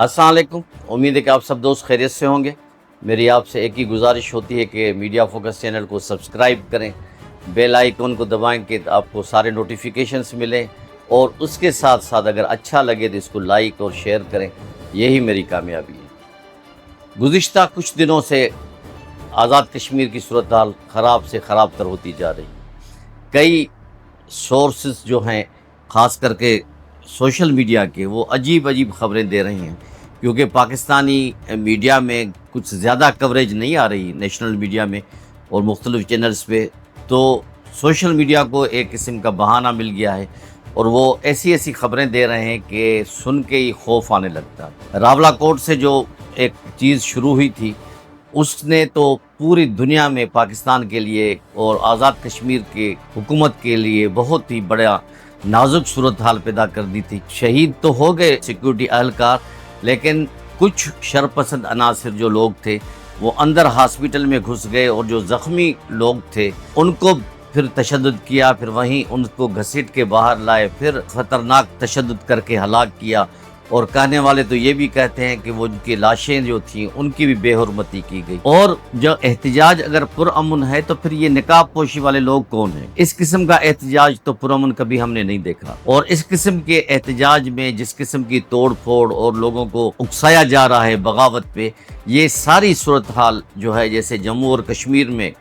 अस्सलाम वालेकुम। उम्मीद है कि आप सब दोस्त खैरियत से होंगे। मेरी आपसे एक ही गुजारिश होती है कि मीडिया फोकस चैनल को सब्सक्राइब करें, बेल आइकन को दबाएं कि आपको सारे नोटिफिकेशंस मिलें, और उसके साथ साथ अगर अच्छा लगे तो इसको लाइक और शेयर करें। यही मेरी कामयाबी है। गुज़िश्ता कुछ दिनों से आज़ाद कश्मीर की सूरत हाल ख़राब से ख़राब तर होती जा रही। कई सोर्सेस जो हैं, ख़ास करके सोशल मीडिया के, वो अजीब अजीब ख़बरें दे रहे हैं, क्योंकि पाकिस्तानी मीडिया में कुछ ज़्यादा कवरेज नहीं आ रही नेशनल मीडिया में और मुख्तलिफ़ चैनल्स पे, तो सोशल मीडिया को एक किस्म का बहाना मिल गया है और वो ऐसी ऐसी ख़बरें दे रहे हैं कि सुन के ही खौफ आने लगता है। रावलाकोट से जो एक चीज़ शुरू हुई थी, उसने तो पूरी दुनिया में पाकिस्तान के लिए और आज़ाद कश्मीर के हुकूमत के लिए बहुत ही बड़ा नाजुक सूरत हाल पैदा कर दी थी। शहीद तो हो गए सिक्योरिटी अहलकार, लेकिन कुछ शरपसंद अनासिर जो लोग थे वो अंदर हॉस्पिटल में घुस गए, और जो ज़ख्मी लोग थे उनको फिर तशद्दुद किया, फिर वहीं उनको घसीट के बाहर लाए, फिर ख़तरनाक तशद्दुद करके हलाक किया। और कहने वाले तो ये भी कहते हैं कि वो उनकी लाशें जो थीं उनकी भी बेहुरमती की गई। और जो एहतजाज अगर पुरअमन है तो फिर ये निकाब पोशी वाले लोग कौन हैं? इस किस्म का एहतजाज तो पुरअमन कभी हमने नहीं देखा। और इस किस्म के एहतजाज में जिस किस्म की तोड़ फोड़ और लोगों को उकसाया जा रहा है बगावत पे, ये सारी सूरत हाल जो है जैसे जम्मू और कश्मीर में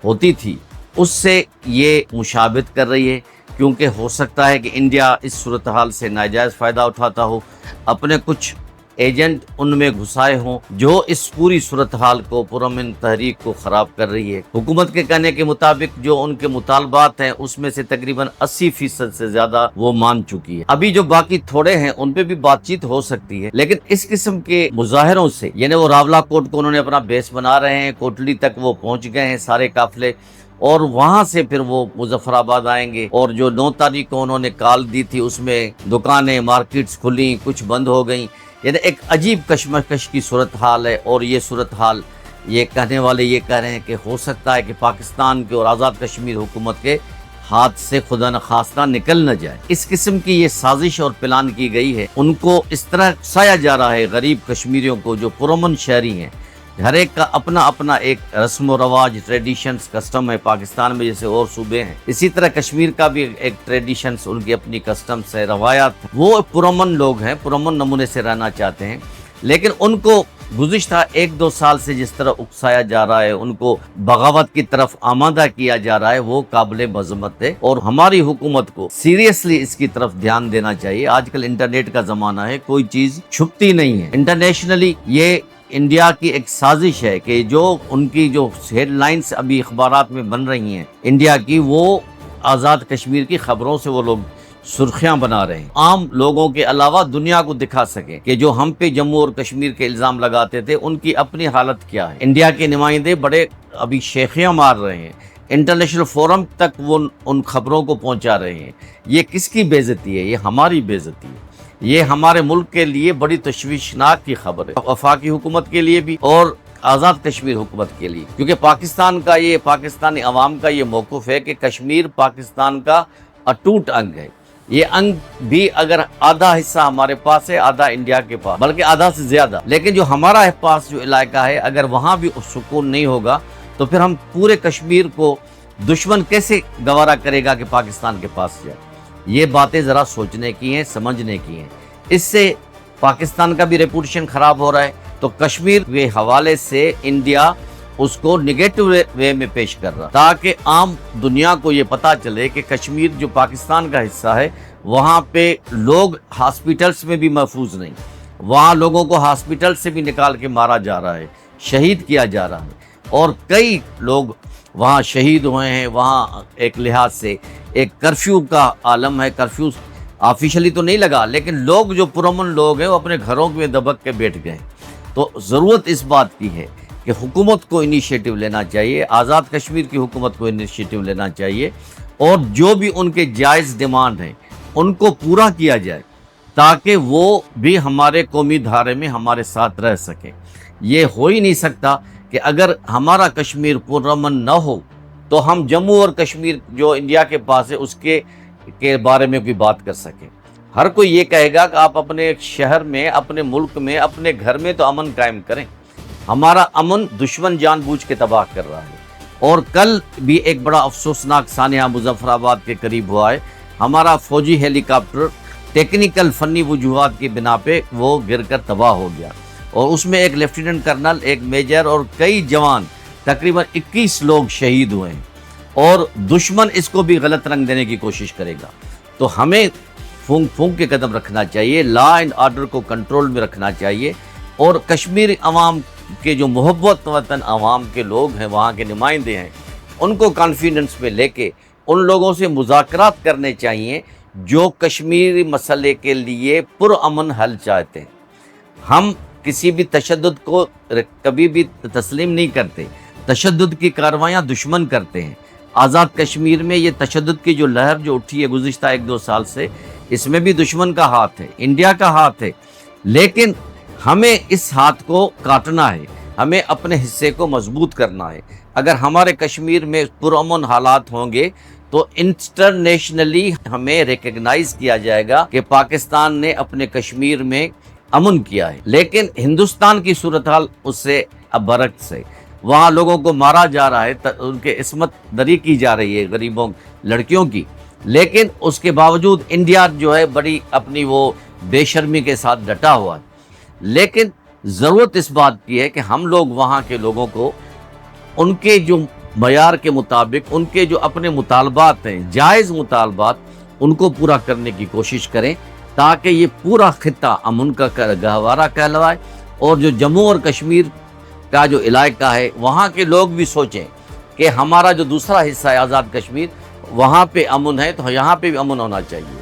होती थी उससे ये मुशाबित कर रही है। क्योंकि हो सकता है कि इंडिया इस सूरत हाल से नाजायज़ फ़ायदा उठाता हो, अपने कुछ एजेंट उनमें घुसाए हों जो इस पूरी सूरत हाल को, पुरअमन तहरीक को ख़राब कर रही है। हुकूमत के कहने के मुताबिक जो उनके मुतालबात हैं उसमें से तकरीबन 80% से ज़्यादा वो मान चुकी है। अभी जो बाकी थोड़े हैं उन पे भी बातचीत हो सकती है, लेकिन इस किस्म के मुजाहरों से, यानी वो रावलाकोट को उन्होंने अपना बेस बना रहे हैं, कोटली तक वो पहुँच गए हैं सारे काफिले, और वहाँ से फिर वो मुजफ्फराबाद आएंगे। और जो 9 तारीख को उन्होंने कॉल दी थी उसमें दुकानें, मार्केट्स खुली, कुछ बंद हो गई। यानी एक अजीब कशमकश की सूरत हाल है। और ये सूरत हाल, ये कहने वाले ये कह रहे हैं कि हो सकता है कि पाकिस्तान के और आज़ाद कश्मीर हुकूमत के हाथ से खुदा न खास्ता निकल न जाए। इस किस्म की ये साजिश और प्लान की गई है। उनको इस तरह उकसाया जा रहा है गरीब कश्मीरियों को जो पुरअमन शहरी हैं। हर एक का अपना अपना एक रस्म व रवाज, ट्रेडिशंस, कस्टम है पाकिस्तान में जैसे और सूबे हैं, इसी तरह कश्मीर का भी एक ट्रेडिशंस, उनकी अपनी कस्टम्स है, रवायात। वो पुरअमन लोग हैं, पुरअमन नमूने से रहना चाहते हैं, लेकिन उनको गुज़िश्ता 1-2 साल से जिस तरह उकसाया जा रहा है, उनको बगावत की तरफ आमादा किया जा रहा है, वो काबिल मज़म्मत है। और हमारी हुकूमत को सीरियसली इसकी तरफ ध्यान देना चाहिए। आजकल इंटरनेट का ज़माना है, कोई चीज़ छुपती नहीं है। इंटरनेशनली ये इंडिया की एक साजिश है कि जो उनकी जो हेडलाइंस अभी अखबारात में बन रही हैं इंडिया की, वो आज़ाद कश्मीर की खबरों से वो लोग सुर्खियां बना रहे हैं, आम लोगों के अलावा दुनिया को दिखा सके कि जो हम पे जम्मू और कश्मीर के इल्ज़ाम लगाते थे उनकी अपनी हालत क्या है। इंडिया के नुमाइंदे बड़े अभी शेखियां मार रहे हैं, इंटरनेशनल फोरम तक वो उन खबरों को पहुंचा रहे हैं। ये किसकी बेइज्जती है? ये हमारी बेइज्जती है। ये हमारे मुल्क के लिए बड़ी तशवीशनाक की खबर है, वफाकी हुकूमत के लिए भी और आज़ाद कश्मीर हुकूमत के लिए। क्योंकि पाकिस्तान का ये, पाकिस्तानी अवाम का ये मौक़िफ़ है कि कश्मीर पाकिस्तान का अटूट अंग है। ये अंग भी अगर आधा हिस्सा हमारे पास है, आधा इंडिया के पास, बल्कि आधा से ज़्यादा, लेकिन जो हमारा पास जो इलाका है, अगर वहाँ भी सुकून नहीं होगा तो फिर हम पूरे कश्मीर को दुश्मन कैसे गवारा करेगा कि पाकिस्तान के पास जाए। ये बातें ज़रा सोचने की हैं, समझने की हैं। इससे पाकिस्तान का भी रेपुटेशन ख़राब हो रहा है, तो कश्मीर के हवाले से इंडिया उसको निगेटिव वे में पेश कर रहा, ताकि आम दुनिया को ये पता चले कि कश्मीर जो पाकिस्तान का हिस्सा है, वहाँ पे लोग हॉस्पिटल्स में भी महफूज नहीं, वहाँ लोगों को हॉस्पिटल से भी निकाल के मारा जा रहा है, शहीद किया जा रहा है, और कई लोग वहाँ शहीद हुए हैं। वहाँ एक लिहाज से एक कर्फ्यू का आलम है। कर्फ्यू ऑफिशियली तो नहीं लगा, लेकिन लोग जो पुरअमन लोग हैं वो अपने घरों में दबक के बैठ गए। तो ज़रूरत इस बात की है कि हुकूमत को इनिशिएटिव लेना चाहिए, आज़ाद कश्मीर की हुकूमत को इनिशिएटिव लेना चाहिए, और जो भी उनके जायज़ डिमांड हैं उनको पूरा किया जाए, ताकि वो भी हमारे कौमी धारे में हमारे साथ रह सकें। ये हो ही नहीं सकता कि अगर हमारा कश्मीर पुरअमन न हो तो हम जम्मू और कश्मीर जो इंडिया के पास है उसके बारे में भी बात कर सकें। ہر کوئی یہ کہے گا کہ آپ اپنے شہر میں، اپنے ملک میں، اپنے گھر میں تو امن قائم کریں. ہمارا امن دشمن جان بوجھ کے تباہ کر رہا ہے. اور کل بھی ایک بڑا افسوسناک سانحہ مظفر آباد کے قریب ہوا ہے. ہمارا فوجی ہیلی کاپٹر ٹیکنیکل فنی وجوہات کی بنا پہ وہ گر کر تباہ ہو گیا، اور اس میں ایک لیفٹیننٹ کرنل، ایک میجر اور کئی جوان، تقریباً 21 لوگ شہید ہوئے ہیں. اور دشمن اس کو بھی غلط رنگ دینے کی کوشش کرے گا. تو ہمیں پھونک پھونک کے قدم رکھنا چاہیے، لا اینڈ آرڈر کو کنٹرول میں رکھنا چاہیے. اور کشمیر عوام کے جو محبت وطن عوام کے لوگ ہیں، وہاں کے نمائندے ہیں، ان کو کانفیڈنس میں لے کے ان لوگوں سے مذاکرات کرنے چاہیے جو کشمیری مسئلے کے لیے پرامن حل چاہتے ہیں. ہم کسی بھی تشدد کو کبھی بھی تسلیم نہیں کرتے. تشدد کی کارروائیاں دشمن کرتے ہیں. آزاد کشمیر میں یہ تشدد کی جو لہر جو اٹھی ہے گزشتہ 1-2 سال سے، اس میں بھی دشمن کا ہاتھ ہے، انڈیا کا ہاتھ ہے. لیکن ہمیں اس ہاتھ کو کاٹنا ہے، ہمیں اپنے حصے کو مضبوط کرنا ہے. اگر ہمارے کشمیر میں پرامن حالات ہوں گے تو انٹرنیشنلی ہمیں ریکگنائز کیا جائے گا کہ پاکستان نے اپنے کشمیر میں امن کیا ہے. لیکن ہندوستان کی صورتحال اس سے اب برعکس ہے. وہاں لوگوں کو مارا جا رہا ہے، ان کے عصمت دری کی جا رہی ہے، غریبوں لڑکیوں کی. لیکن اس کے باوجود انڈیا جو ہے بڑی اپنی وہ بے شرمی کے ساتھ ڈٹا ہوا ہے. لیکن ضرورت اس بات کی ہے کہ ہم لوگ وہاں کے لوگوں کو ان کے جو معیار کے مطابق، ان کے جو اپنے مطالبات ہیں، جائز مطالبات، ان کو پورا کرنے کی کوشش کریں تاکہ یہ پورا خطہ امن کا گہوارہ کہلوائے. اور جو جموں اور کشمیر کا جو علاقہ ہے وہاں کے لوگ بھی سوچیں کہ ہمارا جو دوسرا حصہ ہے آزاد کشمیر، وہاں پہ امن ہے تو یہاں پہ بھی امن ہونا چاہیے.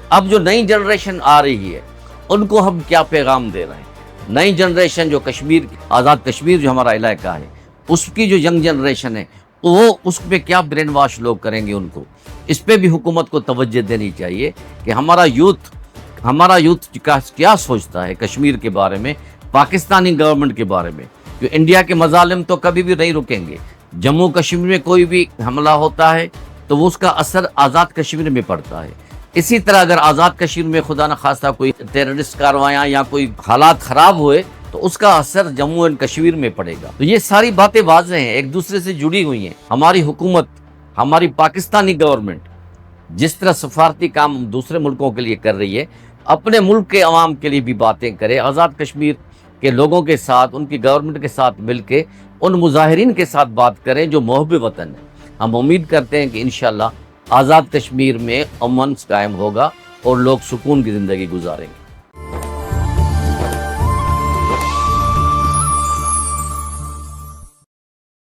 اب جو نئی جنریشن آ رہی ہے ان کو ہم کیا پیغام دے رہے ہیں؟ نئی جنریشن جو کشمیر، آزاد کشمیر جو ہمارا علاقہ ہے، اس کی جو ینگ جنریشن ہے وہ اس پہ کیا برین واش لوگ کریں گے؟ ان کو اس پہ بھی حکومت کو توجہ دینی چاہیے کہ ہمارا یوتھ کیا سوچتا ہے کشمیر کے بارے میں، پاکستانی گورنمنٹ کے بارے میں. جو انڈیا کے مظالم تو کبھی بھی نہیں رکیں گے. جموں کشمیر میں کوئی بھی حملہ ہوتا ہے تو اس کا اثر آزاد کشمیر میں پڑتا ہے. اسی طرح اگر آزاد کشمیر میں خدا نخواستہ کوئی ٹیررسٹ کارروائیاں یا کوئی حالات خراب ہوئے تو اس کا اثر جموں اینڈ کشمیر میں پڑے گا. تو یہ ساری باتیں واضح ہیں، ایک دوسرے سے جڑی ہوئی ہیں. ہماری حکومت، ہماری پاکستانی گورنمنٹ جس طرح سفارتی کام دوسرے ملکوں کے لیے کر رہی ہے، اپنے ملک کے عوام کے لیے بھی باتیں کرے. آزاد کشمیر کے لوگوں کے ساتھ، ان کی گورنمنٹ کے ساتھ مل کے ان مظاہرین کے ساتھ بات کریں جو محب وطن ہیں. ہم امید کرتے ہیں کہ انشاءاللہ آزاد کشمیر میں امن قائم ہوگا اور لوگ سکون کی زندگی گزاریں گے.